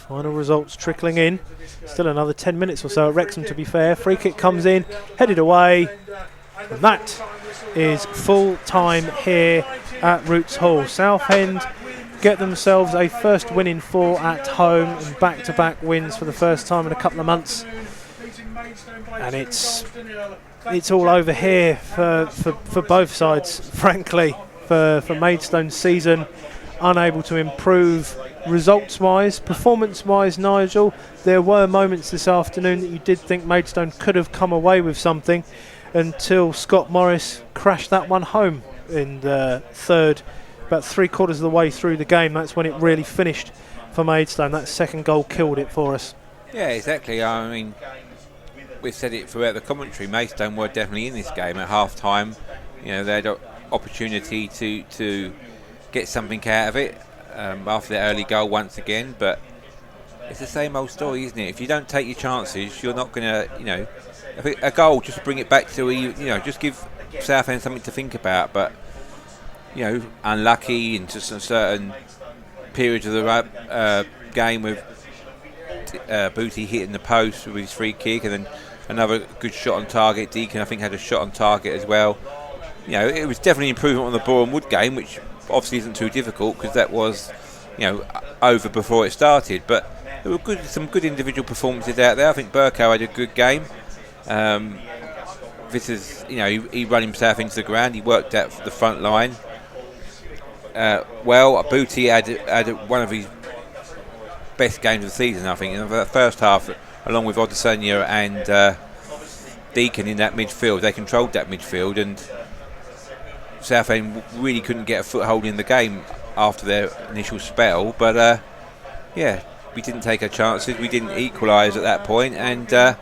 Final results trickling in. Still another 10 minutes or so at Wrexham, to be fair. Free kick comes in, headed away. And that is full time here at Roots Hall. Southend get themselves a first win in 4 at home and back-to-back wins for the first time in a couple of months. And it's all over here for both sides, frankly, for Maidstone's season. Unable to improve results-wise, performance-wise, Nigel. There were moments this afternoon that you did think Maidstone could have come away with something until Scott Morris crashed that one home in the third, about 3/4 of the way through the game. That's when it really finished for Maidstone. That second goal killed it for us. Yeah, exactly. I mean, we've said it throughout the commentary. Maidstone were definitely in this game at half-time. You know, they had an opportunity to get something out of it after their early goal once again, but it's the same old story, isn't it? If you don't take your chances, you're not going to, you know, I think a goal just bring it back to, you know, just give Southend something to think about. But, you know, unlucky into some certain periods of the game with Booty hitting the post with his free kick, and then another good shot on target. Deacon, I think, had a shot on target as well. You know, it was definitely improvement on the Boreham Wood game, which obviously isn't too difficult because that was, you know, over before it started. But there were some good individual performances out there. I think Burko had a good game. This is, you know, he ran himself into the ground. He worked out the front line. Booty had one of his best games of the season, I think. In the first half, along with Odesanya and Deacon in that midfield, they controlled that midfield, and Southend really couldn't get a foothold in the game after their initial spell. But yeah, we didn't take our chances. We didn't equalise at that point, and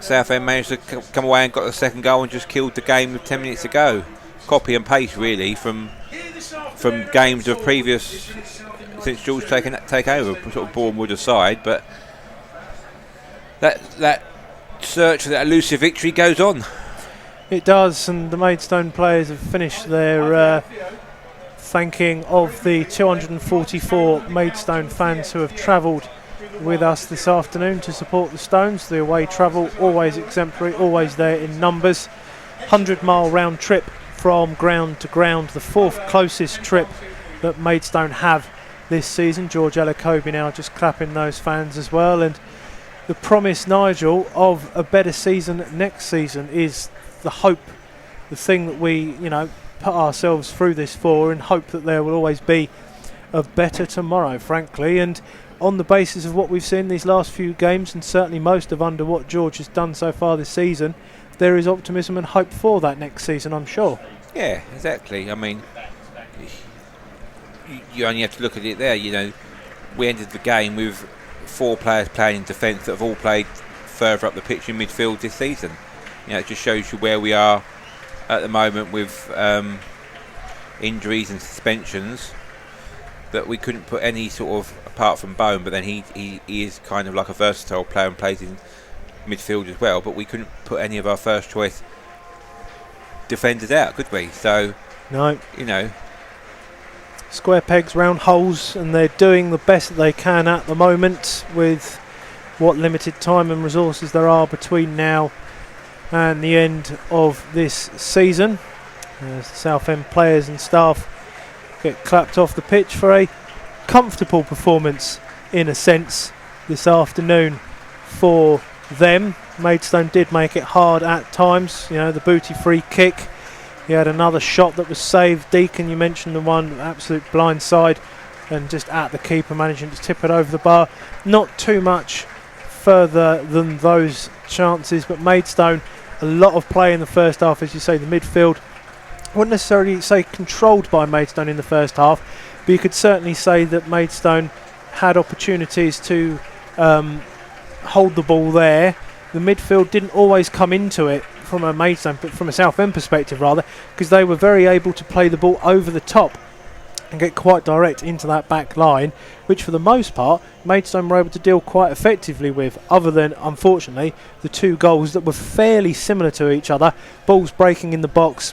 Southend managed to come away and got the second goal and just killed the game with 10 minutes to go. Copy and paste, really, from games of previous, since George take over, sort of Boreham Wood aside. But that search for that elusive victory goes on. It does, and the Maidstone players have finished their thanking of the 244 Maidstone fans who have travelled with us this afternoon to support the Stones. The away travel, always exemplary, always there in numbers. 100-mile round trip from ground to ground, the 4th closest trip that Maidstone have this season. George Ellacobi now just clapping those fans as well, and the promise, Nigel, of a better season next season is the hope, the thing that we, you know, put ourselves through this for, and hope that there will always be a better tomorrow, frankly. And on the basis of what we've seen these last few games, and certainly most of under what George has done so far this season, there is optimism and hope for that next season, I'm sure. Yeah, exactly. I mean, you only have to look at it there. You know, we ended the game with 4 players playing in defence that have all played further up the pitch in midfield this season. You know, it just shows you where we are at the moment with injuries and suspensions, that we couldn't put any sort of, apart from Bone, but then he is kind of like a versatile player and plays in midfield as well, but we couldn't put any of our first choice defenders out, could we? So, no, you know, square pegs, round holes, and they're doing the best that they can at the moment with what limited time and resources there are between now and the end of this season. As the Southend players and staff get clapped off the pitch for a comfortable performance, in a sense, this afternoon for them. Maidstone did make it hard at times. You know, the Booty free kick. He had another shot that was saved. Deacon, you mentioned the one, absolute blindside, and just at the keeper, managing to tip it over the bar. Not too much further than those chances, but Maidstone, a lot of play in the first half, as you say. The midfield, I wouldn't necessarily say controlled by Maidstone in the first half, but you could certainly say that Maidstone had opportunities to hold the ball there. The midfield didn't always come into it from a Maidstone, but from a Southend perspective rather, because they were very able to play the ball over the top and get quite direct into that back line, which for the most part Maidstone were able to deal quite effectively with, other than unfortunately the 2 goals that were fairly similar to each other. Balls breaking in the box,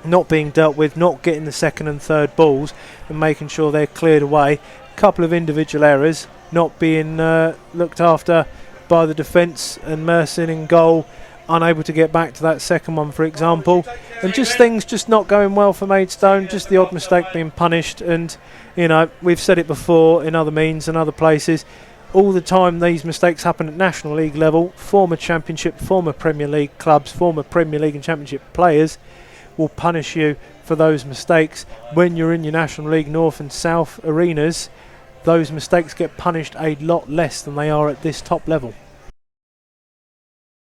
not being dealt with, not getting the second and third balls and making sure they're cleared away. A couple of individual errors, not being looked after by the defence, and Merson in goal, unable to get back to that second one, for example, and just things just not going well for Maidstone, just the odd mistake being punished. And you know, we've said it before in other means and other places, all the time these mistakes happen at National League level. Former Championship, former Premier League clubs, former Premier League and Championship players will punish you for those mistakes. When you're in your National League North and South arenas, those mistakes get punished a lot less than they are at this top level.